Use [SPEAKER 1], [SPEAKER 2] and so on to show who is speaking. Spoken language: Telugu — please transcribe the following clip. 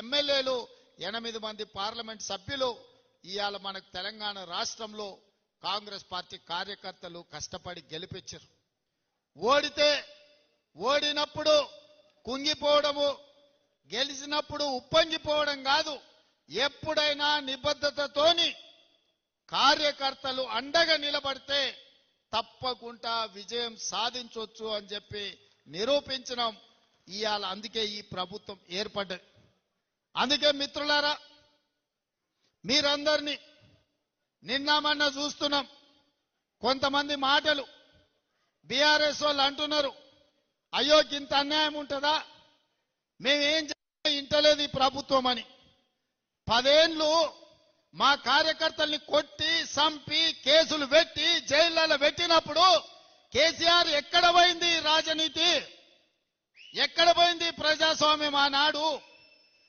[SPEAKER 1] ఎమ్మెల్యేలు 8 మంది పార్లమెంట్ సభ్యులు ఇవాళ మనకు తెలంగాణ రాష్ట్రంలో కాంగ్రెస్ పార్టీ కార్యకర్తలు కష్టపడి గెలిపించారు. ఓడినప్పుడు కుంగిపోవడము, గెలిచినప్పుడు ఉప్పొంగిపోవడం కాదు. ఎప్పుడైనా నిబద్ధతతోని కార్యకర్తలు అండగా నిలబడితే తప్పకుండా విజయం సాధించవచ్చు అని చెప్పి నిరూపించడం ఇవాళ. అందుకే ఈ ప్రభుత్వం ఏర్పడ్డది. అందుకే మిత్రులారా, మీరందరినీ నిన్న మొన్న చూస్తున్నాం. కొంతమంది మాటలు బీఆర్ఎస్ వాళ్ళు అంటున్నారు, అయ్యో ఇంత అన్యాయం ఉంటుందా, మేమేం ఇంటలేదు ఈ ప్రభుత్వం అని. 10 ఏళ్ళు మా కార్యకర్తల్ని కొట్టి చంపి కేసులు పెట్టి జైళ్లలో పెట్టినప్పుడు కేసీఆర్ ఎక్కడ పోయింది రాజనీతి, ఎక్కడ పోయింది ప్రజాస్వామ్యం ఆనాడు?